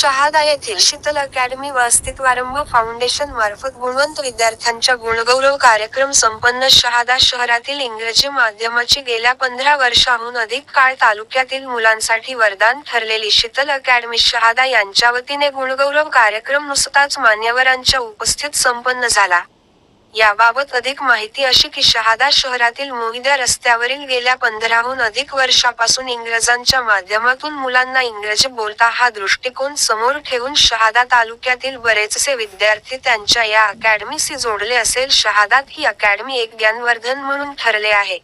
शहादा येथील शीतल अकॅडमी व अस्तित्वारंभ फाउंडेशन मार्फत गुणवंत विद्यार्थ्यांच्या गुणगौरव कार्यक्रम संपन्न. शहादा शहरातील इंग्रजी माध्यमाची गेल्या 15 वर्षांहून अधिक काळ तालुक्यातील मुलांसाठी वरदान ठरलेली शीतल अकॅडमी शहादा यांच्या वतीने गुणगौरव कार्यक्रम नुकताच मान्यवरांच्या उपस्थितीत संपन्न झाला. याबाबत अधिक माहिती अशी की शहादा शहरातील मोहिद्या रस्त्यावरील गेल्या 15हून अधिक वर्षापासून इंग्रजांच्या माध्यमातून मुलांना इंग्रजी बोलता हा दृष्टिकोन समोर ठेवून शहादा तालुक्यातील बरेचसे विद्यार्थी त्यांच्या या अकॅडमीशी जोडले असेल. शहादात ही अकॅडमी एक ज्ञानवर्धन म्हणून ठरले आहे.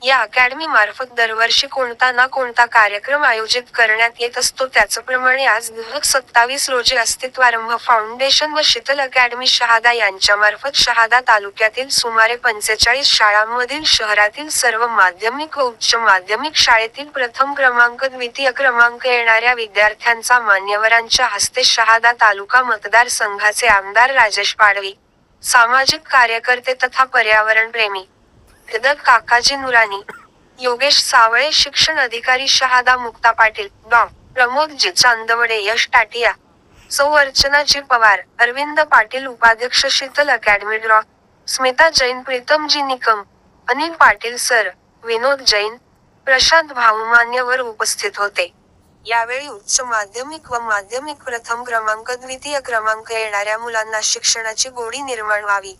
या अकॅडमी मार्फत दरवर्षी कोणता ना कोणता कार्यक्रम आयोजित करण्यात येत असतो. त्याचप्रमाणे आज दिनांक 27 रोजी अस्तित्वारंभ फाउंडेशन व शीतल अकॅडमी शहादा यांच्यामार्फत शहादा तालुक्यातील सुमारे 45 शाळांमधील शहरातील सर्व माध्यमिक व उच्च माध्यमिक शाळेतील प्रथम क्रमांक द्वितीय क्रमांक येणाऱ्या विद्यार्थ्यांचा मान्यवरांच्या हस्ते शहादा तालुका मतदारसंघाचे आमदार राजेश पाडवी, सामाजिक कार्यकर्ते तथा पर्यावरणप्रेमी काकाजी नुरानी, योगेश सावळे, शिक्षण अधिकारी शहादा मुक्ता पाटील, डॉ. प्रमोदजी चांदवडे, यश टाटिया, सौ अर्चना जी पवार, अरविंद पाटील, उपाध्यक्ष शीतल अकॅडमी, डॉ. स्मिता जैन, प्रीतमजी निकम, अनिल पाटील सर, विनोद जैन, प्रशांत भाऊ मान्यवर उपस्थित होते. यावेळी उच्च माध्यमिक व माध्यमिक प्रथम क्रमांक द्वितीय क्रमांक येणाऱ्या मुलांना शिक्षणाची गोडी निर्माण व्हावी